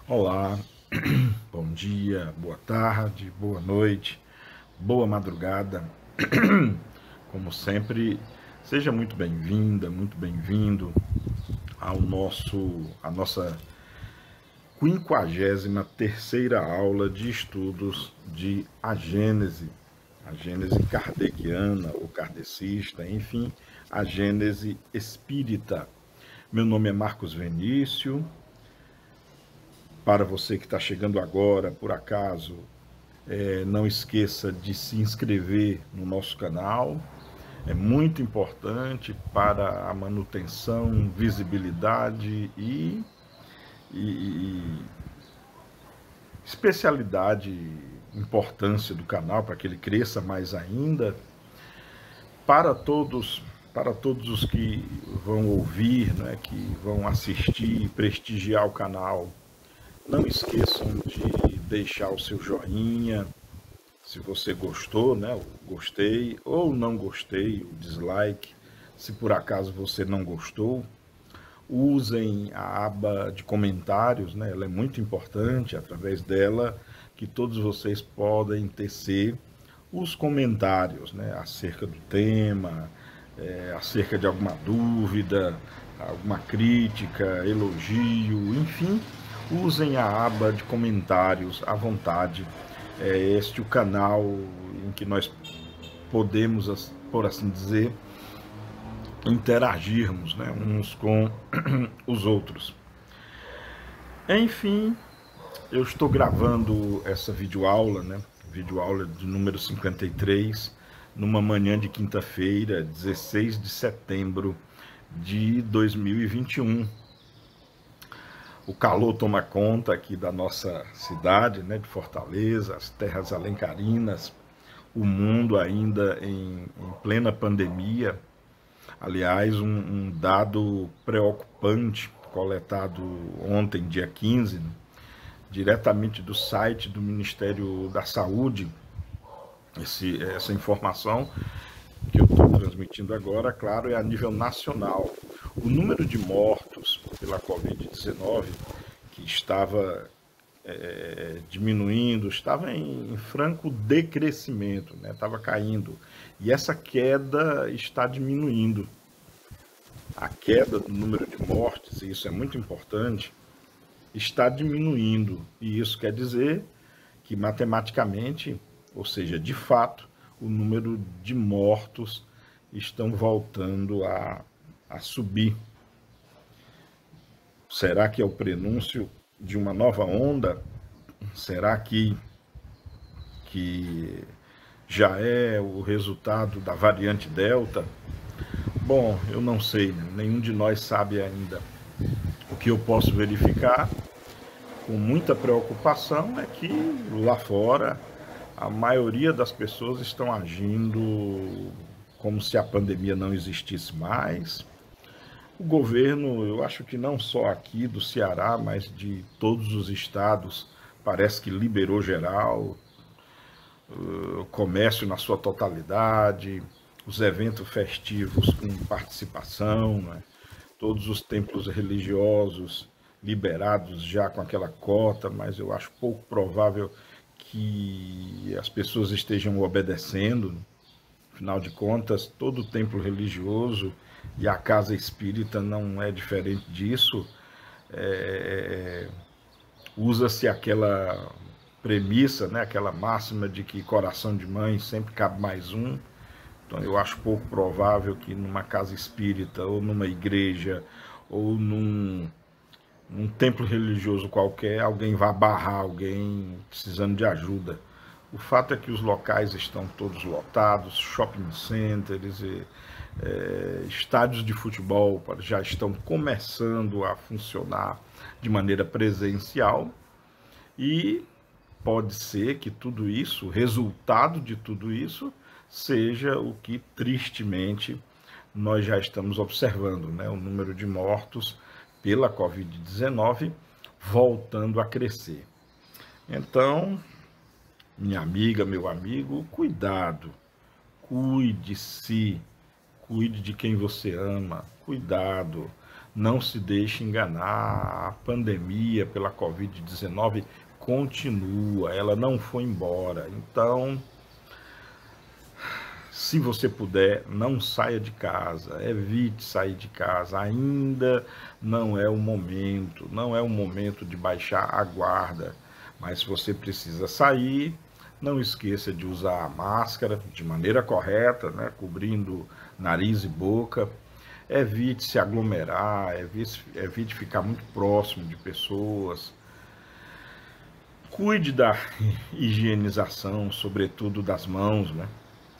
Olá, bom dia, boa tarde, boa noite, boa madrugada. Como sempre, seja muito bem-vinda, muito bem-vindo à nossa 53ª aula de estudos de a Gênese kardeciana ou kardecista, enfim, a Gênese espírita. Meu nome é Marcos Venício. Para você que está chegando agora, por acaso, não esqueça de se inscrever no nosso canal. É muito importante para a manutenção, visibilidade e especialidade, importância do canal, para que ele cresça mais ainda. Para todos, para todos os que vão ouvir, né, que vão assistir e prestigiar o canal, não esqueçam de deixar o seu joinha, se você gostou, né, o gostei, ou não gostei, o dislike. Se por acaso você não gostou, usem a aba de comentários, né, ela é muito importante, através dela que todos vocês podem tecer os comentários, né, acerca do tema, acerca de alguma dúvida, alguma crítica, elogio, enfim, usem a aba de comentários à vontade. É este o canal em que nós podemos, por assim dizer, interagirmos, né, uns com os outros. Enfim, eu estou gravando essa videoaula, né, videoaula de número 53, numa manhã de quinta-feira, 16 de setembro de 2021. O calor toma conta aqui da nossa cidade, né, de Fortaleza, as terras alencarinas, o mundo ainda em plena pandemia. Aliás, um dado preocupante coletado ontem, dia 15, diretamente do site do Ministério da Saúde, essa informação que eu estou transmitindo agora, claro, é a nível nacional. O número de mortos pela Covid-19, que estava diminuindo, estava em franco decrescimento, né? Estava caindo. E essa queda está diminuindo. A queda do número de mortes, e isso é muito importante, está diminuindo. E isso quer dizer que matematicamente, ou seja, de fato, o número de mortos estão voltando a subir. Será que é o prenúncio de uma nova onda? Será que já é o resultado da variante Delta? Bom, eu não sei, nenhum de nós sabe ainda. O que eu posso verificar com muita preocupação é que lá fora a maioria das pessoas estão agindo como se a pandemia não existisse mais. O governo, eu acho que não só aqui do Ceará, mas de todos os estados, parece que liberou geral, o comércio na sua totalidade, os eventos festivos com participação, né? Todos os templos religiosos liberados já com aquela cota, mas eu acho pouco provável que as pessoas estejam obedecendo. Afinal de contas, todo templo religioso e a casa espírita não é diferente disso. Usa-se aquela premissa, né, aquela máxima de que coração de mãe sempre cabe mais um. Então eu acho pouco provável que numa casa espírita ou numa igreja ou num templo religioso qualquer alguém vá barrar alguém precisando de ajuda. O fato é que os locais estão todos lotados, shopping centers, estádios de futebol já estão começando a funcionar de maneira presencial e pode ser que tudo isso, o resultado de tudo isso, seja o que tristemente nós já estamos observando, né? O número de mortos pela Covid-19 voltando a crescer. Então, minha amiga, meu amigo, cuidado, cuide-se, cuide de quem você ama, cuidado. Não se deixe enganar, a pandemia pela Covid-19 continua, ela não foi embora. Então, se você puder, não saia de casa, evite sair de casa, ainda não é o momento, não é o momento de baixar a guarda, mas se você precisa sair, não esqueça de usar a máscara de maneira correta, né, cobrindo nariz e boca, evite se aglomerar, evite ficar muito próximo de pessoas, cuide da higienização, sobretudo das mãos, né?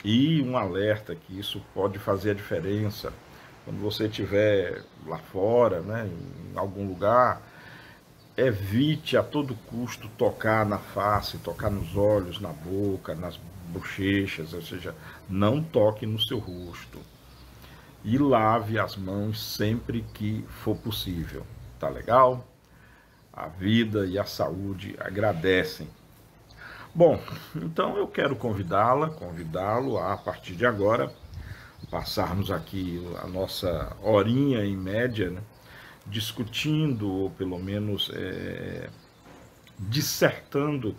E um alerta que isso pode fazer a diferença quando você estiver lá fora, né, em algum lugar, evite a todo custo tocar na face, tocar nos olhos, na boca, nas bochechas, ou seja, não toque no seu rosto. E lave as mãos sempre que for possível. Tá legal? A vida e a saúde agradecem. Bom, então eu quero convidá-lo a partir de agora, passarmos aqui a nossa horinha em média, né, discutindo, ou pelo menos dissertando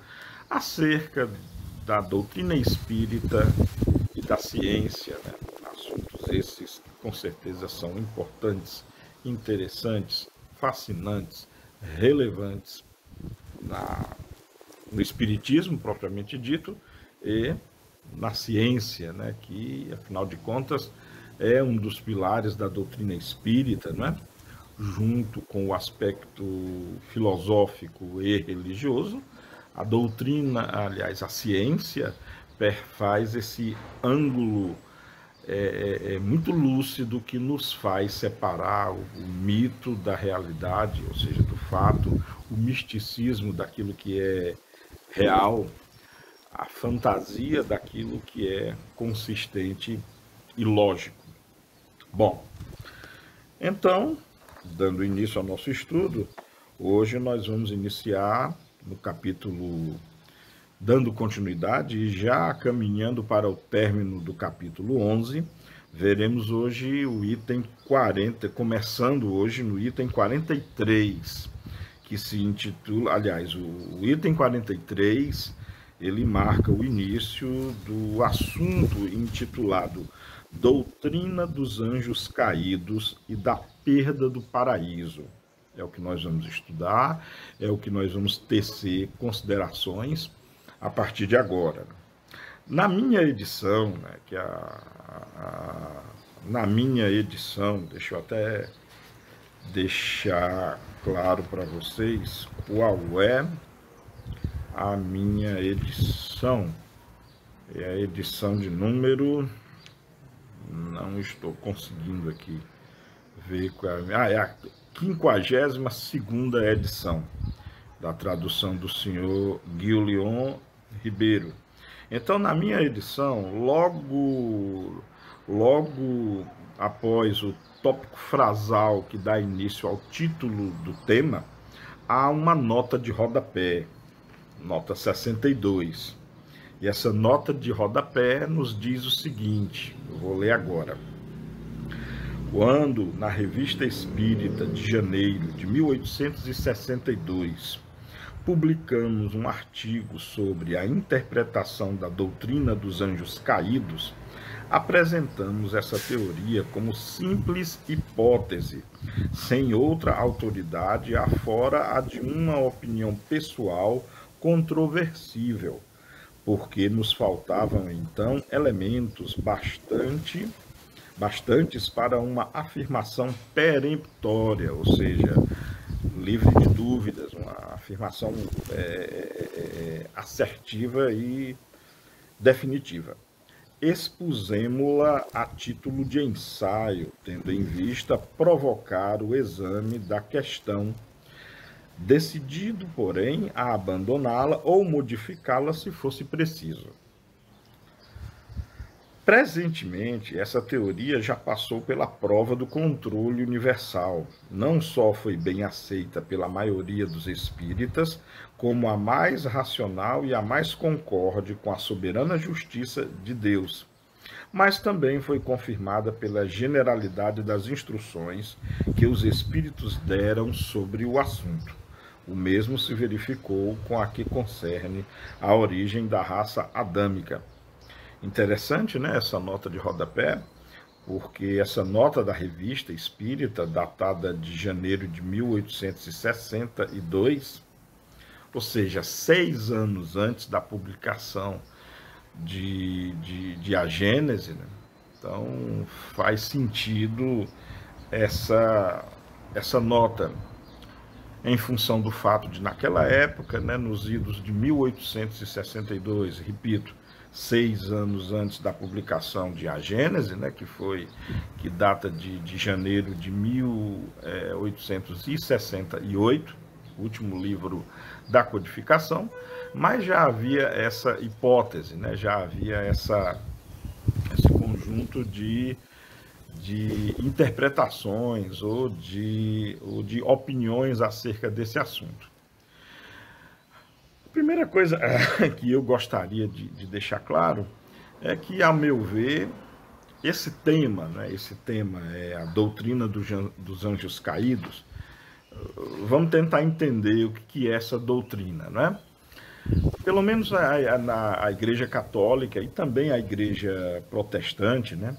acerca da doutrina espírita e da ciência, né, assuntos esses que com certeza são importantes, interessantes, fascinantes, relevantes no espiritismo propriamente dito e na ciência, né, que afinal de contas é um dos pilares da doutrina espírita, né, junto com o aspecto filosófico e religioso. A doutrina, aliás, a ciência faz esse ângulo muito lúcido que nos faz separar o mito da realidade, ou seja, do fato, o misticismo daquilo que é real, a fantasia daquilo que é consistente e lógico. Bom, então, dando início ao nosso estudo, hoje nós vamos iniciar no capítulo, dando continuidade e já caminhando para o término do capítulo 11, veremos hoje o item 40, começando hoje no item 43, que se intitula, aliás, o item 43, ele marca o início do assunto intitulado Doutrina dos Anjos Caídos e da Perda do Paraíso. É o que nós vamos estudar, é o que nós vamos tecer considerações a partir de agora. Na minha edição, né, na minha edição, deixa eu até deixar claro para vocês qual é a minha edição. É a edição de número... Não estou conseguindo aqui ver qual é. É a 52ª edição da tradução do senhor Guilherme Ribeiro. Então, na minha edição, logo após o tópico frasal que dá início ao título do tema, há uma nota de rodapé, nota 62. E essa nota de rodapé nos diz o seguinte, eu vou ler agora. Quando, na Revista Espírita de janeiro de 1862, publicamos um artigo sobre a interpretação da doutrina dos anjos caídos, apresentamos essa teoria como simples hipótese, sem outra autoridade afora a de uma opinião pessoal controversível, porque nos faltavam então elementos bastantes para uma afirmação peremptória, ou seja, livre de dúvidas, uma afirmação assertiva e definitiva. Expusemo-la a título de ensaio, tendo em vista provocar o exame da questão, decidido, porém, a abandoná-la ou modificá-la se fosse preciso. Presentemente, essa teoria já passou pela prova do controle universal. Não só foi bem aceita pela maioria dos espíritas, como a mais racional e a mais concorde com a soberana justiça de Deus. mas também foi confirmada pela generalidade das instruções que os espíritos deram sobre o assunto. O mesmo se verificou com a que concerne a origem da raça adâmica. Interessante, né, essa nota de rodapé, porque essa nota da Revista Espírita, datada de janeiro de 1862, ou seja, 6 anos antes da publicação de A Gênese, né? Então faz sentido essa nota, em função do fato de, naquela época, né, nos idos de 1862, repito, 6 anos antes da publicação de A Gênese, né, que data de janeiro de 1868, último livro da codificação, mas já havia essa hipótese, né, já havia esse conjunto de interpretações ou de opiniões acerca desse assunto. A primeira coisa que eu gostaria de deixar claro é que, a meu ver, esse tema, né, é a doutrina dos anjos caídos. Vamos tentar entender o que é essa doutrina, né? Pelo menos a Igreja Católica e também a Igreja Protestante, né?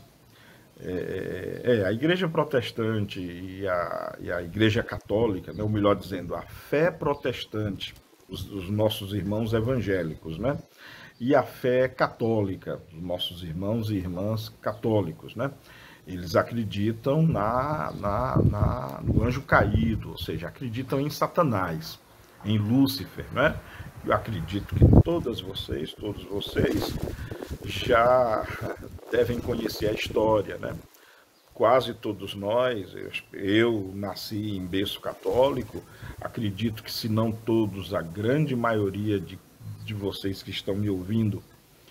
A Igreja Protestante e a Igreja Católica, né? Ou melhor dizendo, a fé protestante, os nossos irmãos evangélicos, né? E a fé católica, os nossos irmãos e irmãs católicos, né? Eles acreditam no anjo caído, ou seja, acreditam em Satanás, em Lúcifer, né? Eu acredito que todos vocês já devem conhecer a história, né? Quase todos nós, eu nasci em berço católico, acredito que, se não todos, a grande maioria de vocês que estão me ouvindo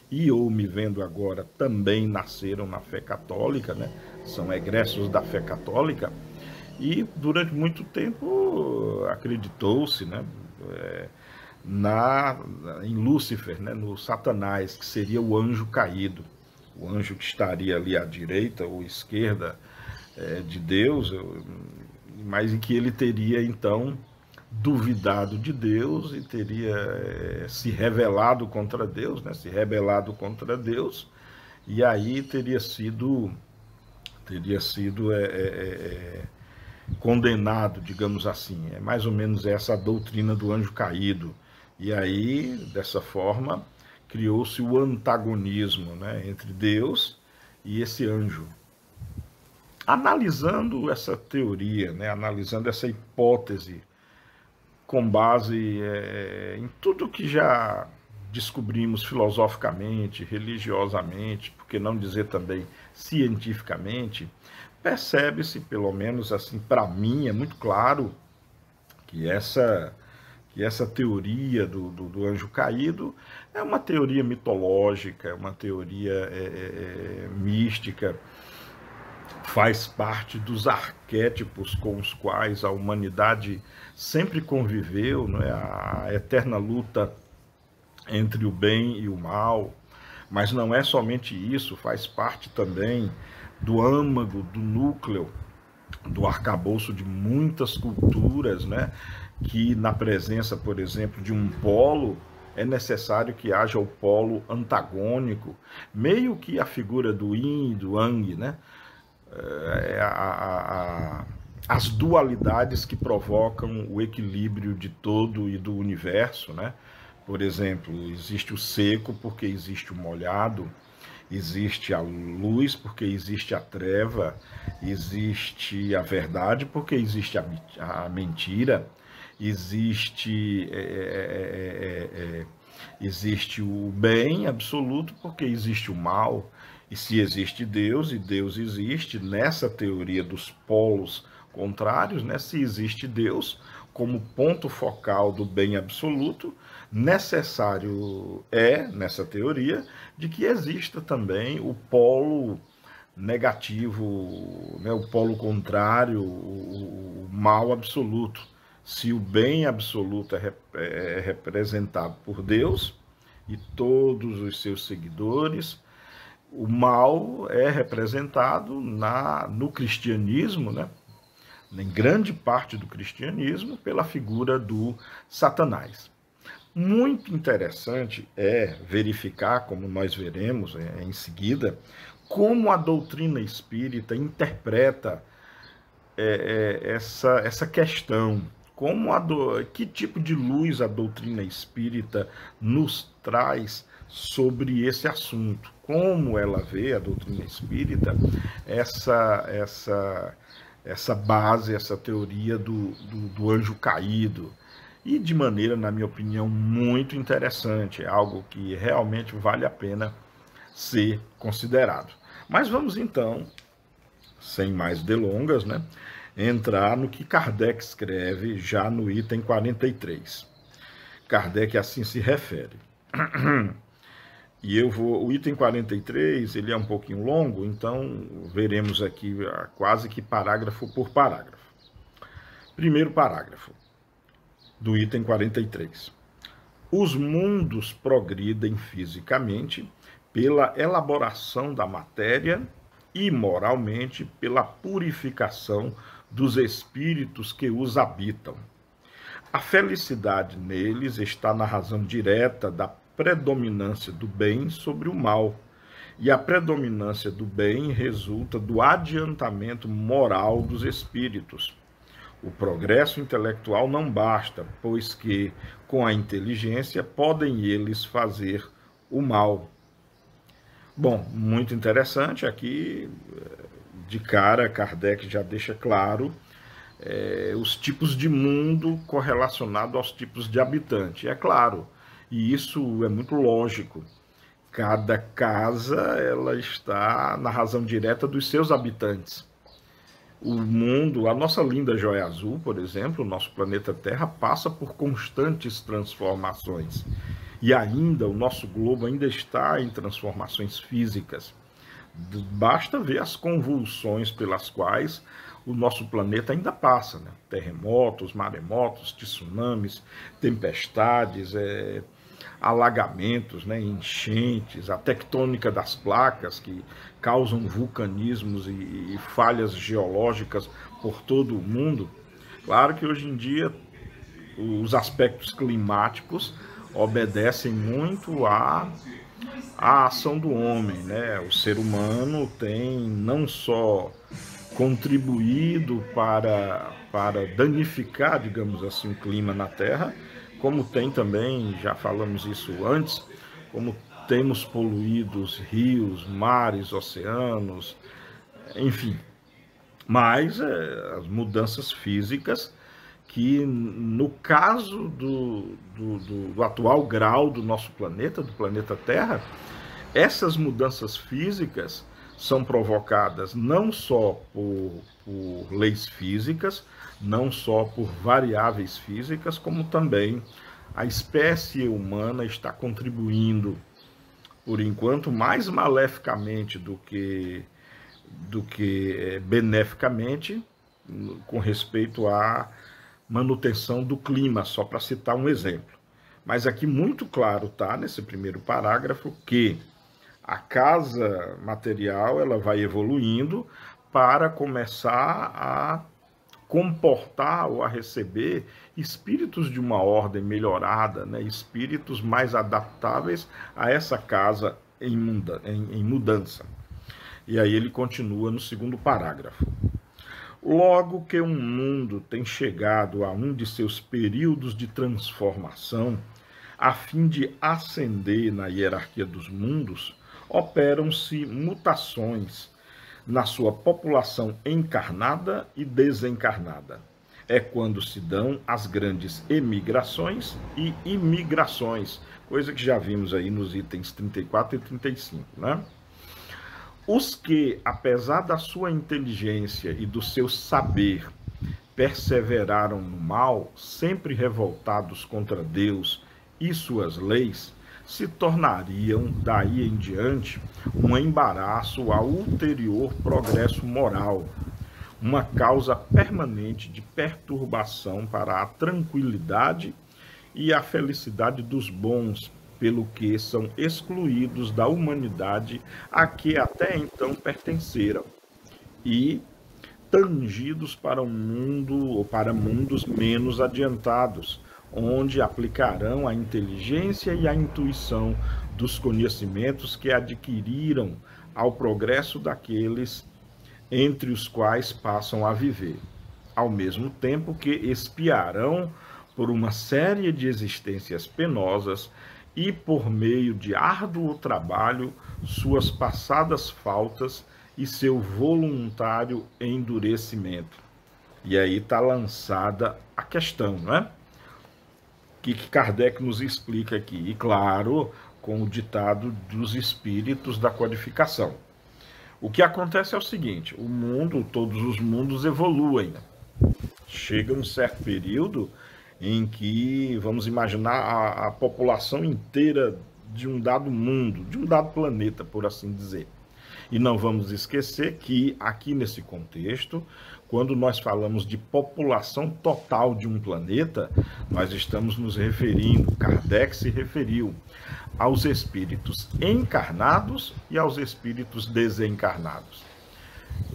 e ou me vendo agora também nasceram na fé católica, né? São egressos da fé católica, e durante muito tempo acreditou-se, né, em Lúcifer, né, no Satanás, que seria o anjo caído, o anjo que estaria ali à direita ou esquerda de Deus, mas em que ele teria então duvidado de Deus e teria se rebelado contra Deus, né, e aí teria sido condenado, digamos assim. É mais ou menos essa a doutrina do anjo caído. E aí, dessa forma, criou-se o antagonismo, né, entre Deus e esse anjo. Analisando essa teoria, né, analisando essa hipótese, com base em tudo que já descobrimos filosoficamente, religiosamente, por que não dizer também cientificamente, percebe-se, pelo menos assim, para mim, é muito claro que essa teoria do anjo caído é uma teoria mitológica, é uma teoria mística, faz parte dos arquétipos com os quais a humanidade sempre conviveu, não é? A eterna luta entre o bem e o mal, mas não é somente isso, faz parte também do âmago, do núcleo, do arcabouço de muitas culturas, né? Que, na presença, por exemplo, de um polo, é necessário que haja o polo antagônico, meio que a figura do yin e do yang, né? As dualidades que provocam o equilíbrio de todo e do universo, né? Por exemplo, existe o seco porque existe o molhado, existe a luz porque existe a treva, existe a verdade porque existe a mentira, existe o bem absoluto porque existe o mal. E se existe Deus, e Deus existe, nessa teoria dos polos contrários, né? Se existe Deus como ponto focal do bem absoluto, necessário nessa teoria, de que exista também o polo negativo, né? O polo contrário, o mal absoluto. Se o bem absoluto é representado por Deus e todos os seus seguidores, o mal é representado no cristianismo, né? Em grande parte do cristianismo, pela figura do Satanás. Muito interessante é verificar, como nós veremos em seguida, como a doutrina espírita interpreta essa questão, que tipo de luz a doutrina espírita nos traz sobre esse assunto, como ela vê, a doutrina espírita, essa base, essa teoria do anjo caído, e de maneira, na minha opinião, muito interessante, é algo que realmente vale a pena ser considerado. Mas vamos então, sem mais delongas, né, entrar no que Kardec escreve já no item 43. Kardec assim se refere. E o item 43, ele é um pouquinho longo, então veremos aqui quase que parágrafo por parágrafo. Primeiro parágrafo do item 43. Os mundos progridem fisicamente pela elaboração da matéria e moralmente pela purificação dos espíritos que os habitam. A felicidade neles está na razão direta da predominância do bem sobre o mal, e a predominância do bem resulta do adiantamento moral dos espíritos. O progresso intelectual não basta, pois que, com a inteligência, podem eles fazer o mal. Bom, muito interessante. Aqui, de cara, Kardec já deixa claro os tipos de mundo correlacionado aos tipos de habitante. É claro, e isso é muito lógico. Cada casa ela está na razão direta dos seus habitantes. O mundo, a nossa linda joia azul, por exemplo, o nosso planeta Terra, passa por constantes transformações. E ainda, o nosso globo ainda está em transformações físicas. Basta ver as convulsões pelas quais o nosso planeta ainda passa, né? Terremotos, maremotos, tsunamis, tempestades, alagamentos, né? Enchentes, a tectônica das placas que causam vulcanismos e falhas geológicas por todo o mundo. Claro que hoje em dia os aspectos climáticos obedecem muito à ação do homem, né? O ser humano tem não só contribuído para danificar, digamos assim, o clima na Terra, como tem também, já falamos isso antes, como temos poluído os rios, mares, oceanos, enfim. Mas as mudanças físicas que, no caso do atual grau do nosso planeta, do planeta Terra, essas mudanças físicas são provocadas não só por leis físicas, não só por variáveis físicas, como também a espécie humana está contribuindo, por enquanto, mais maleficamente do que beneficamente, com respeito à manutenção do clima, só para citar um exemplo. Mas aqui muito claro está, nesse primeiro parágrafo, que a casa material ela vai evoluindo para começar a comportar ou a receber espíritos de uma ordem melhorada, né? Espíritos mais adaptáveis a essa casa em mudança. E aí ele continua no segundo parágrafo. Logo que um mundo tem chegado a um de seus períodos de transformação, a fim de ascender na hierarquia dos mundos, operam-se mutações na sua população encarnada e desencarnada. É quando se dão as grandes emigrações e imigrações, coisa que já vimos aí nos itens 34 e 35, né? Os que, apesar da sua inteligência e do seu saber, perseveraram no mal, sempre revoltados contra Deus e suas leis, se tornariam, daí em diante, um embaraço ao ulterior progresso moral, uma causa permanente de perturbação para a tranquilidade e a felicidade dos bons, pelo que são excluídos da humanidade a que até então pertenceram e tangidos para um mundo ou para mundos menos adiantados, onde aplicarão a inteligência e a intuição dos conhecimentos que adquiriram ao progresso daqueles entre os quais passam a viver, ao mesmo tempo que expiarão por uma série de existências penosas e, por meio de árduo trabalho, suas passadas faltas e seu voluntário endurecimento. E aí está lançada a questão, né? Que Kardec nos explica aqui, e claro, com o ditado dos espíritos da codificação. O que acontece é o seguinte: o mundo, todos os mundos evoluem. Chega um certo período em que, vamos imaginar, a população inteira de um dado mundo, de um dado planeta, por assim dizer. E não vamos esquecer que, aqui nesse contexto, quando nós falamos de população total de um planeta, nós estamos nos referindo, Kardec se referiu, aos espíritos encarnados e aos espíritos desencarnados.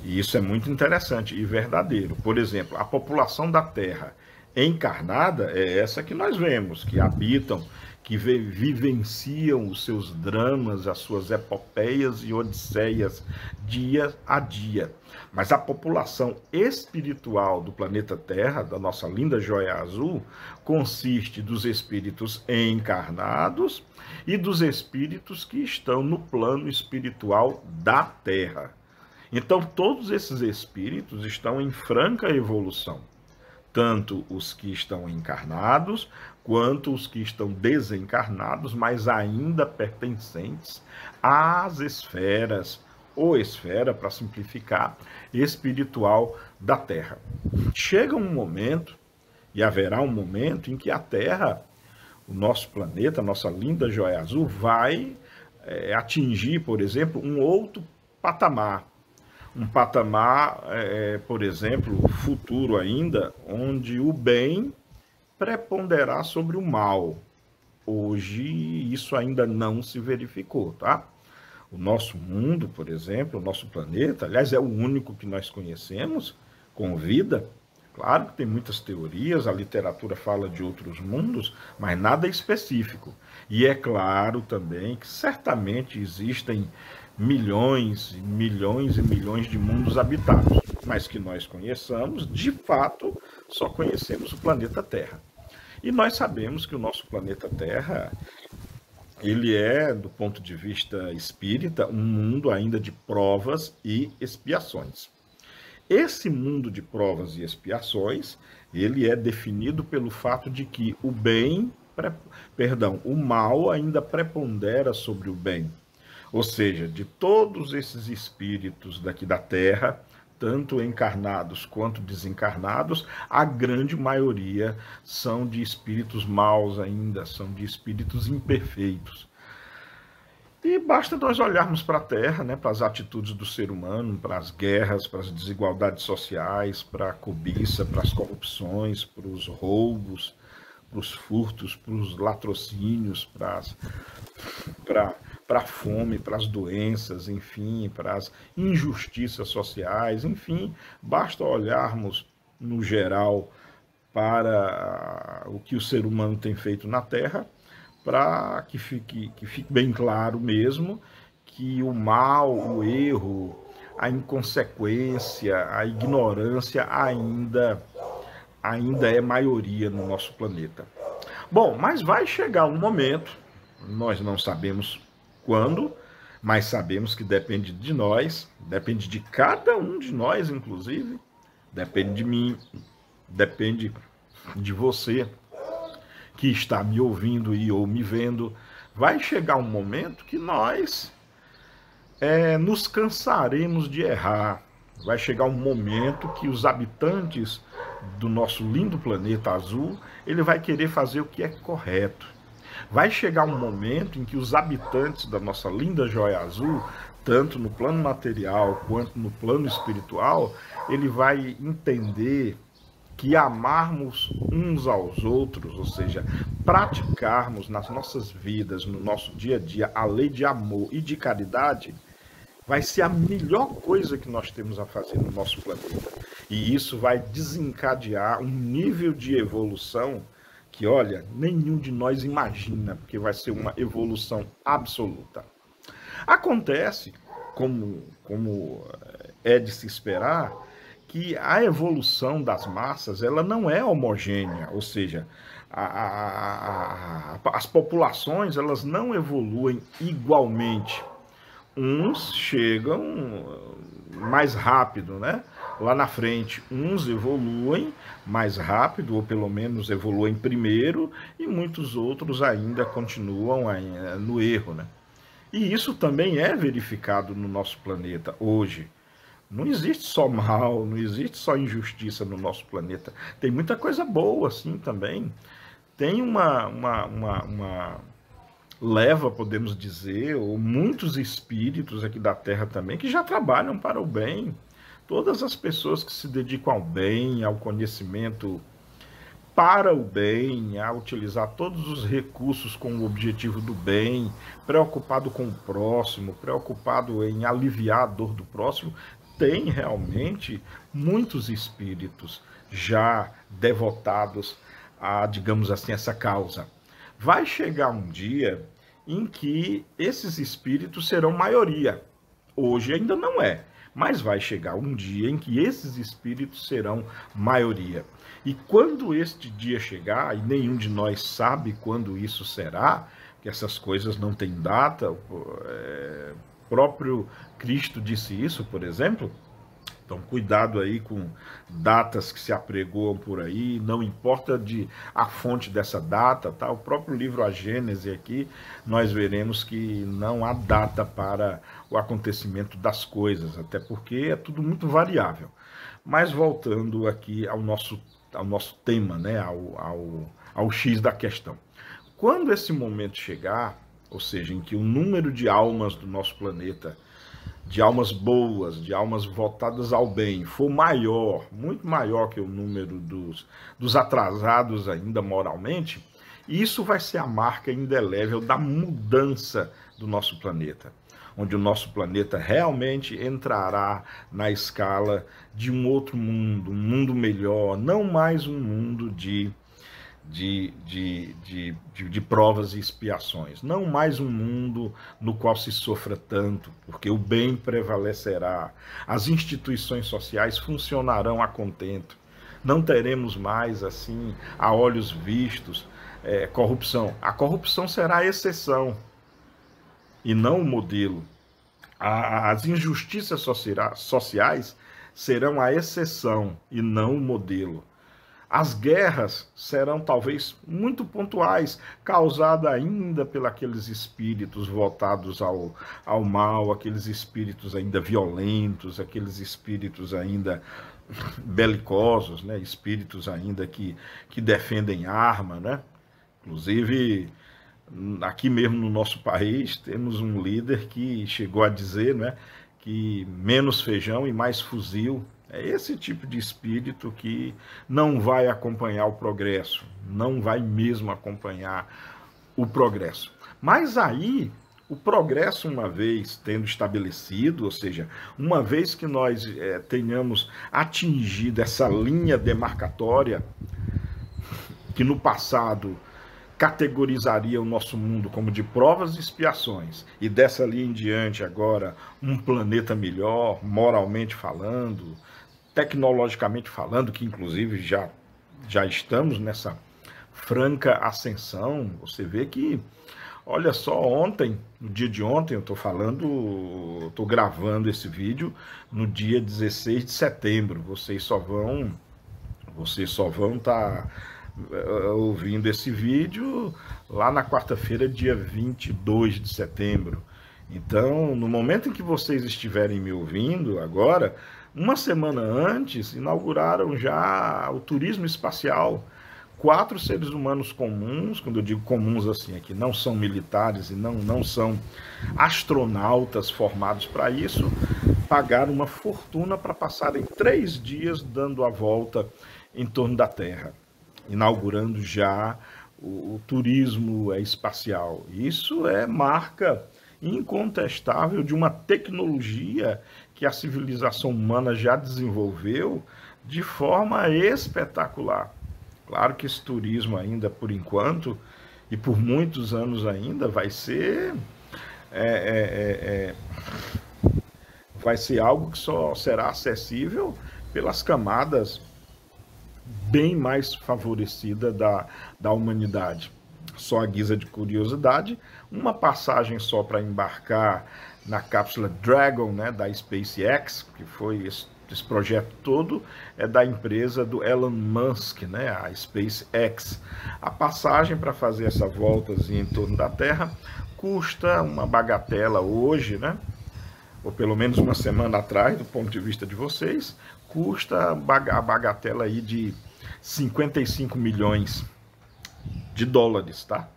E isso é muito interessante e verdadeiro. Por exemplo, a população da Terra encarnada é essa que nós vemos, que habitam, que vivenciam os seus dramas, as suas epopeias e odisseias dia a dia. Mas a população espiritual do planeta Terra, da nossa linda joia azul, consiste dos espíritos encarnados e dos espíritos que estão no plano espiritual da Terra. Então, todos esses espíritos estão em franca evolução, tanto os que estão encarnados, quanto os que estão desencarnados, mas ainda pertencentes às esferas, ou esfera, para simplificar, espiritual da Terra. Chega um momento, e haverá um momento, em que a Terra, o nosso planeta, a nossa linda joia azul, vai atingir, por exemplo, um outro patamar. Um patamar, por exemplo, futuro ainda, onde o bem preponderar sobre o mal. Hoje isso ainda não se verificou, tá? O nosso mundo, por exemplo, o nosso planeta, aliás, é o único que nós conhecemos com vida. Claro que tem muitas teorias, a literatura fala de outros mundos, mas nada específico. E é claro também que certamente existem milhões, milhões e milhões de mundos habitados, mas que nós conheçamos, de fato, só conhecemos o planeta Terra. E nós sabemos que o nosso planeta Terra, ele é, do ponto de vista espírita, um mundo ainda de provas e expiações. Esse mundo de provas e expiações, ele é definido pelo fato de que o mal ainda prepondera sobre o bem. Ou seja, de todos esses espíritos daqui da Terra, tanto encarnados quanto desencarnados, a grande maioria são de espíritos maus ainda, são de espíritos imperfeitos. E basta nós olharmos para a Terra, né, para as atitudes do ser humano, para as guerras, para as desigualdades sociais, para a cobiça, para as corrupções, para os roubos, para os furtos, para os latrocínios, para a fome, para as doenças, enfim, para as injustiças sociais, enfim, basta olharmos no geral para o que o ser humano tem feito na Terra, para que fique bem claro mesmo que o mal, o erro, a inconsequência, a ignorância ainda é maioria no nosso planeta. Bom, mas vai chegar um momento, nós não sabemos quando, mas sabemos que depende de nós, depende de cada um de nós, inclusive, depende de mim, depende de você que está me ouvindo e ou me vendo. Vai chegar um momento que nós nos cansaremos de errar. Vai chegar um momento que os habitantes do nosso lindo planeta azul, ele vai querer fazer o que é correto. Vai chegar um momento em que os habitantes da nossa linda joia azul, tanto no plano material quanto no plano espiritual, ele vai entender que amarmos uns aos outros, ou seja, praticarmos nas nossas vidas, no nosso dia a dia, a lei de amor e de caridade, vai ser a melhor coisa que nós temos a fazer no nosso planeta. E isso vai desencadear um nível de evolução que, olha, nenhum de nós imagina, porque vai ser uma evolução absoluta. Acontece, como é de se esperar, que a evolução das massas ela não é homogênea, ou seja, as populações elas não evoluem igualmente. Uns chegam mais rápido, né? Lá na frente, uns evoluem mais rápido, ou pelo menos evoluem primeiro, e muitos outros ainda continuam no erro, né? E isso também é verificado no nosso planeta hoje. Não existe só mal, não existe só injustiça no nosso planeta. Tem muita coisa boa, assim, também. Tem uma leva, podemos dizer, ou muitos espíritos aqui da Terra também, que já trabalham para o bem. Todas as pessoas que se dedicam ao bem, ao conhecimento para o bem, a utilizar todos os recursos com o objetivo do bem, preocupado com o próximo, preocupado em aliviar a dor do próximo, tem realmente muitos espíritos já devotados a, digamos assim, essa causa. Vai chegar um dia em que esses espíritos serão maioria. Hoje ainda não é, mas vai chegar um dia em que esses espíritos serão maioria. E quando este dia chegar, e nenhum de nós sabe quando isso será, que essas coisas não têm data, o próprio Cristo disse isso, por exemplo. Então, cuidado aí com datas que se apregoam por aí, não importa a fonte dessa data, tá? O próprio livro A Gênese aqui, nós veremos que não há data para o acontecimento das coisas, até porque é tudo muito variável. Mas voltando aqui ao nosso tema, né? ao X da questão. Quando esse momento chegar, ou seja, em que o número de almas do nosso planeta, de almas boas, de almas voltadas ao bem, for maior, muito maior que o número dos atrasados ainda moralmente, isso vai ser a marca indelével da mudança do nosso planeta, onde o nosso planeta realmente entrará na escala de um outro mundo, um mundo melhor, não mais um mundo de provas e expiações, não mais um mundo no qual se sofra tanto, porque o bem prevalecerá, as instituições sociais funcionarão a contento, não teremos mais assim a olhos vistos corrupção. A corrupção será a exceção e não o modelo. As injustiças sociais serão a exceção e não o modelo. As guerras serão talvez muito pontuais, causadas ainda por aqueles espíritos voltados ao mal, aqueles espíritos ainda violentos, aqueles espíritos ainda belicosos, né? Espíritos ainda que defendem arma, né? Inclusive, aqui mesmo no nosso país, temos um líder que chegou a dizer, né, que menos feijão e mais fuzil. É esse tipo de espírito que não vai acompanhar o progresso, não vai mesmo acompanhar o progresso. Mas aí, o progresso, uma vez tendo estabelecido, ou seja, uma vez que nós tenhamos atingido essa linha demarcatória, que no passado categorizaria o nosso mundo como de provas e expiações, e dessa linha em diante agora um planeta melhor, moralmente falando, tecnologicamente falando, que inclusive já estamos nessa franca ascensão. Você vê que, olha só, ontem, no dia de ontem, eu estou gravando esse vídeo no dia 16 de setembro, vocês só vão estar ouvindo esse vídeo lá na quarta-feira, dia 22 de setembro. Então, no momento em que vocês estiverem me ouvindo agora, uma semana antes, inauguraram já o turismo espacial. 4 seres humanos comuns, quando eu digo comuns assim, aqui não são militares e não são astronautas formados para isso, pagaram uma fortuna para passarem 3 dias dando a volta em torno da Terra, inaugurando já o turismo espacial. Isso é marca incontestável de uma tecnologia que a civilização humana já desenvolveu de forma espetacular. Claro que esse turismo ainda, por enquanto, e por muitos anos ainda, vai ser algo que só será acessível pelas camadas bem mais favorecidas da humanidade. Só a guisa de curiosidade, uma passagem só para embarcar na cápsula Dragon, né, da SpaceX, que foi esse projeto todo, é da empresa do Elon Musk, né, a SpaceX. A passagem para fazer essa voltazinha em torno da Terra custa uma bagatela hoje, né, ou pelo menos uma semana atrás, do ponto de vista de vocês, custa a bagatela aí de 55 milhões de dólares, tá?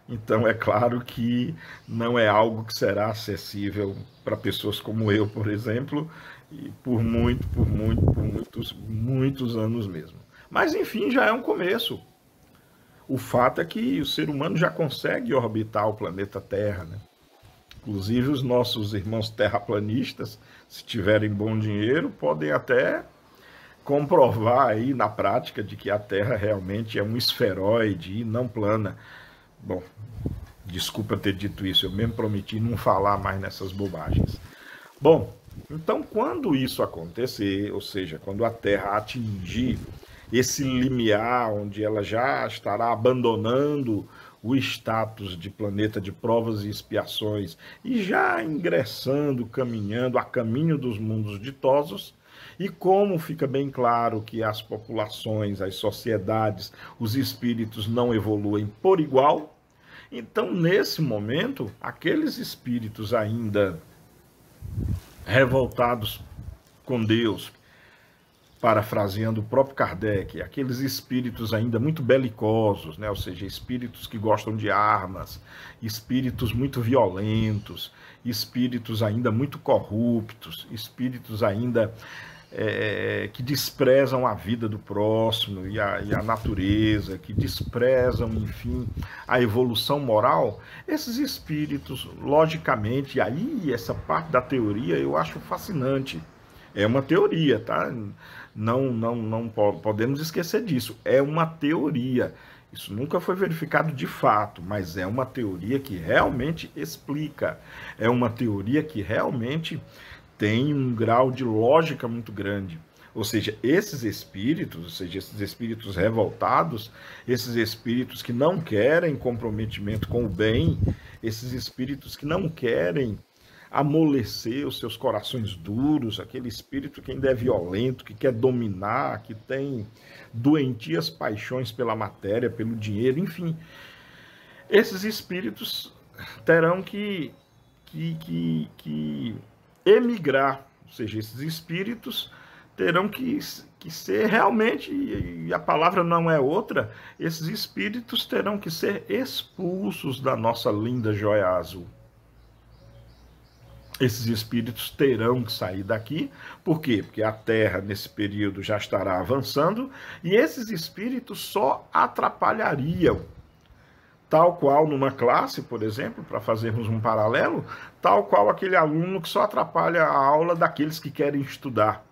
Então é claro que não é algo que será acessível para pessoas como eu, por exemplo, e por muitos anos mesmo. Mas enfim, já é um começo. O fato é que o ser humano já consegue orbitar o planeta Terra, né? Inclusive os nossos irmãos terraplanistas, se tiverem bom dinheiro, podem até comprovar aí na prática de que a Terra realmente é um esferoide e não plana. Bom, desculpa ter dito isso, eu mesmo prometi não falar mais nessas bobagens. Bom, então quando isso acontecer, ou seja, quando a Terra atingir esse limiar onde ela já estará abandonando o status de planeta de provas e expiações e já ingressando, caminhando a caminho dos mundos ditosos, e como fica bem claro que as populações, as sociedades, os espíritos não evoluem por igual, então nesse momento, aqueles espíritos ainda revoltados com Deus, parafraseando o próprio Kardec, aqueles espíritos ainda muito belicosos, né? Ou seja, espíritos que gostam de armas, espíritos muito violentos, espíritos ainda muito corruptos, espíritos ainda que desprezam a vida do próximo e a natureza, que desprezam, enfim, a evolução moral, esses espíritos, logicamente, e aí essa parte da teoria eu acho fascinante. É uma teoria, tá? Não podemos esquecer disso. É uma teoria. Isso nunca foi verificado de fato, mas é uma teoria que realmente explica. É uma teoria que realmente tem um grau de lógica muito grande. Ou seja, esses espíritos revoltados, esses espíritos que não querem comprometimento com o bem, esses espíritos que não querem amolecer os seus corações duros, aquele espírito que ainda é violento, que quer dominar, que tem doentias paixões pela matéria, pelo dinheiro, enfim. Esses espíritos terão que emigrar, ou seja, esses espíritos terão que ser realmente, e a palavra não é outra, esses espíritos terão que ser expulsos da nossa linda joia azul. Esses espíritos terão que sair daqui, por quê? Porque a Terra, nesse período, já estará avançando, e esses espíritos só atrapalhariam, tal qual numa classe, por exemplo, para fazermos um paralelo, tal qual aquele aluno que só atrapalha a aula daqueles que querem estudar.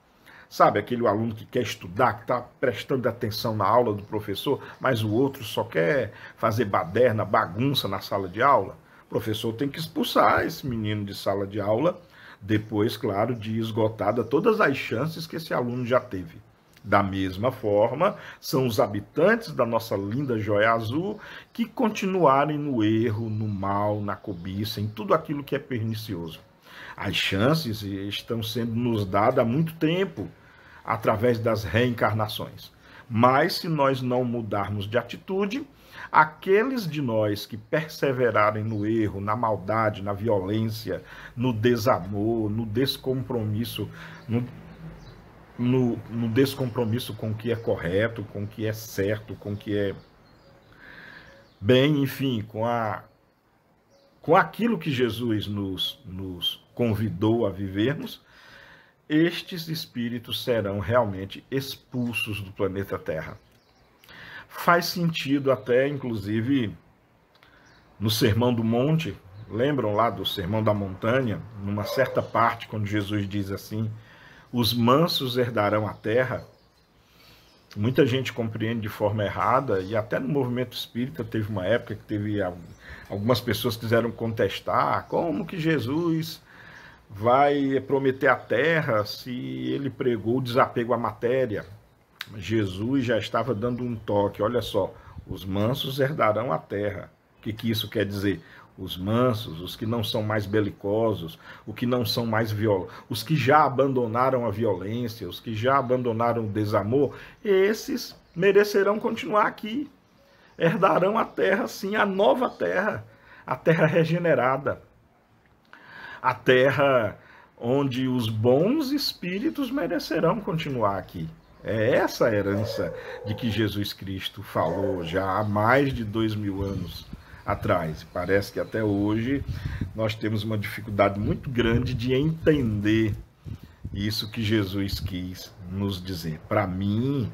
Sabe, aquele aluno que quer estudar, que está prestando atenção na aula do professor, mas o outro só quer fazer baderna, bagunça na sala de aula? O professor tem que expulsar esse menino de sala de aula, depois, claro, de esgotada todas as chances que esse aluno já teve. Da mesma forma, são os habitantes da nossa linda joia azul que continuarem no erro, no mal, na cobiça, em tudo aquilo que é pernicioso. As chances estão sendo nos dadas há muito tempo, através das reencarnações. Mas se nós não mudarmos de atitude, aqueles de nós que perseverarem no erro, na maldade, na violência, no desamor, no descompromisso, no descompromisso com o que é correto, com o que é certo, com o que é bem, enfim, com aquilo que Jesus nos convidou a vivermos, estes espíritos serão realmente expulsos do planeta Terra. Faz sentido até, inclusive, no Sermão do Monte, lembram lá do Sermão da Montanha, numa certa parte, quando Jesus diz assim, os mansos herdarão a terra. Muita gente compreende de forma errada, e até no movimento espírita teve uma época que teve algumas pessoas que quiseram contestar como que Jesus vai prometer a terra se ele pregou o desapego à matéria. Jesus já estava dando um toque, olha só, os mansos herdarão a terra. O que isso quer dizer? Os mansos, os que não são mais belicosos, os que não são mais violentos, os que já abandonaram a violência, os que já abandonaram o desamor, esses merecerão continuar aqui. Herdarão a terra, sim, a nova terra, a terra regenerada, a terra onde os bons espíritos merecerão continuar aqui. É essa a herança de que Jesus Cristo falou já há mais de 2000 anos atrás. Parece que até hoje nós temos uma dificuldade muito grande de entender isso que Jesus quis nos dizer. Para mim,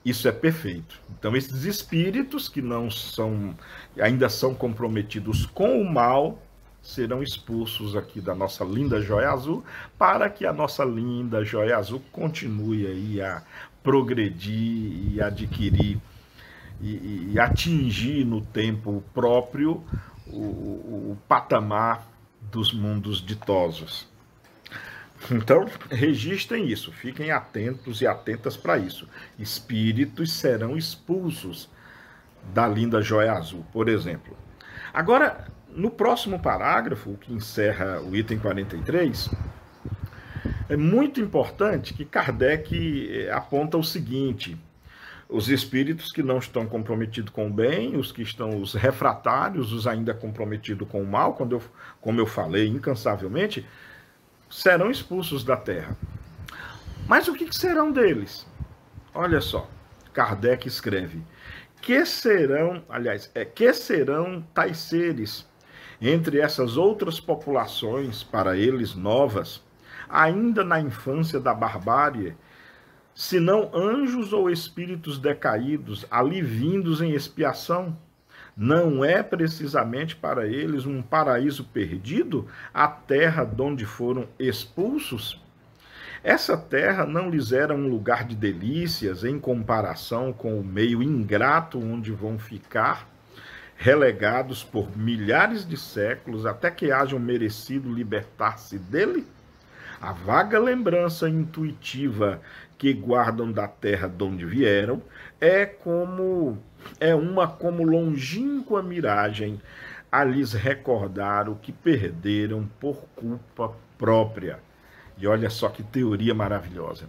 isso é perfeito. Então, esses espíritos que não são, ainda são comprometidos com o mal, serão expulsos aqui da nossa linda joia azul, para que a nossa linda joia azul continue aí a progredir e adquirir e atingir no tempo próprio o patamar dos mundos ditosos. Então, registrem isso, fiquem atentos e atentas para isso. Espíritos serão expulsos da linda joia azul, por exemplo. Agora, no próximo parágrafo, que encerra o item 43, é muito importante que Kardec aponta o seguinte: os espíritos que não estão comprometidos com o bem, os que estão, os refratários, os ainda comprometidos com o mal, como eu falei incansavelmente, serão expulsos da Terra. Mas o que serão deles? Olha só, Kardec escreve, que serão tais seres entre essas outras populações, para eles novas, ainda na infância da barbárie, senão anjos ou espíritos decaídos, ali vindos em expiação? Não é precisamente para eles um paraíso perdido, a terra de onde foram expulsos? Essa terra não lhes era um lugar de delícias em comparação com o meio ingrato onde vão ficar, relegados por milhares de séculos até que hajam merecido libertar-se dele? A vaga lembrança intuitiva que guardam da terra de onde vieram é uma como longínqua miragem a lhes recordar o que perderam por culpa própria. E olha só que teoria maravilhosa.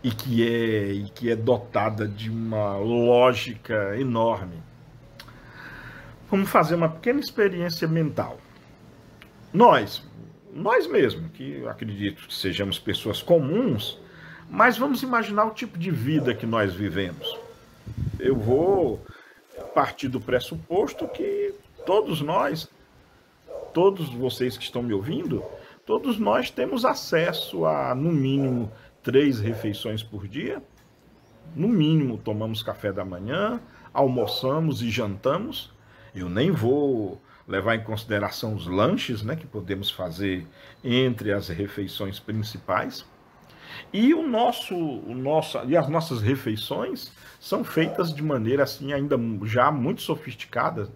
E que é dotada de uma lógica enorme. Vamos fazer uma pequena experiência mental. Nós mesmos, que eu acredito que sejamos pessoas comuns, mas vamos imaginar o tipo de vida que nós vivemos. Eu vou partir do pressuposto que todos nós, todos vocês que estão me ouvindo, todos nós temos acesso a, no mínimo, 3 refeições por dia. No mínimo, tomamos café da manhã, almoçamos e jantamos. Eu nem vou levar em consideração os lanches, né, que podemos fazer entre as refeições principais. E as nossas refeições são feitas de maneira assim ainda já muito sofisticada.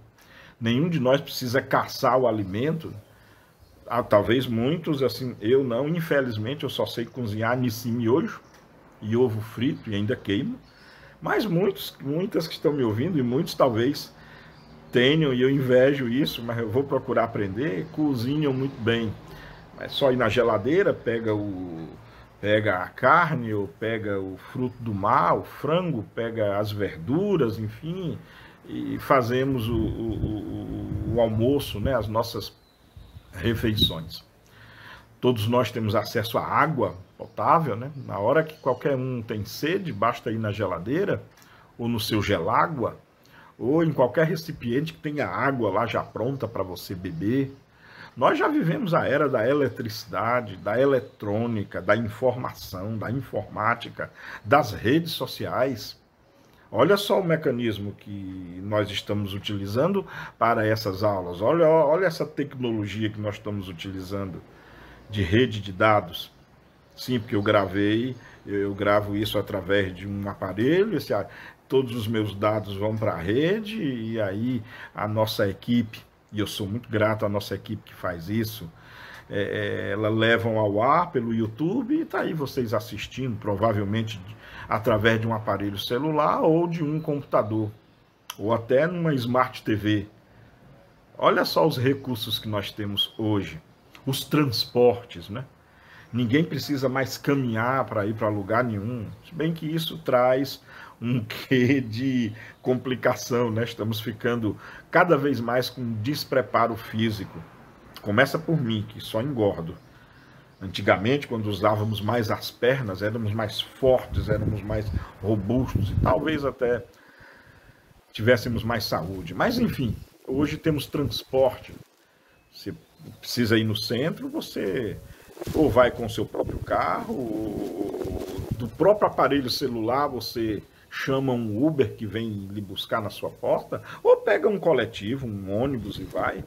Nenhum de nós precisa caçar o alimento. Talvez muitos, assim, eu não, infelizmente, eu só sei cozinhar nissim miojo e ovo frito e ainda queimo. Mas muitas que estão me ouvindo e muitos talvez tenham, e eu invejo isso, mas eu vou procurar aprender, cozinham muito bem. Mas só ir na geladeira, pega a carne, ou pega o fruto do mar, o frango, pega as verduras, enfim, e fazemos o almoço, né, as nossas refeições. Todos nós temos acesso à água potável, né? Na hora que qualquer um tem sede, basta ir na geladeira, ou no seu gelágua, ou em qualquer recipiente que tenha água lá já pronta para você beber. Nós já vivemos a era da eletricidade, da eletrônica, da informação, da informática, das redes sociais. Olha só o mecanismo que nós estamos utilizando para essas aulas. Olha essa tecnologia que nós estamos utilizando de rede de dados. Sim, porque eu gravo isso através de um aparelho, todos os meus dados vão para a rede e aí a nossa equipe, e eu sou muito grato à nossa equipe que faz isso, ela levam ao ar pelo YouTube e está aí vocês assistindo, provavelmente através de um aparelho celular ou de um computador, ou até numa Smart TV. Olha só os recursos que nós temos hoje. Os transportes, né? Ninguém precisa mais caminhar para ir para lugar nenhum. Se bem que isso traz um quê de complicação, né? Estamos ficando cada vez mais com despreparo físico. Começa por mim, que só engordo. Antigamente, quando usávamos mais as pernas, éramos mais fortes, éramos mais robustos e talvez até tivéssemos mais saúde. Mas, enfim, hoje temos transporte. Você precisa ir no centro, você ou vai com o seu próprio carro, ou do próprio aparelho celular você chama um Uber que vem lhe buscar na sua porta, ou pega um coletivo, um ônibus e vai.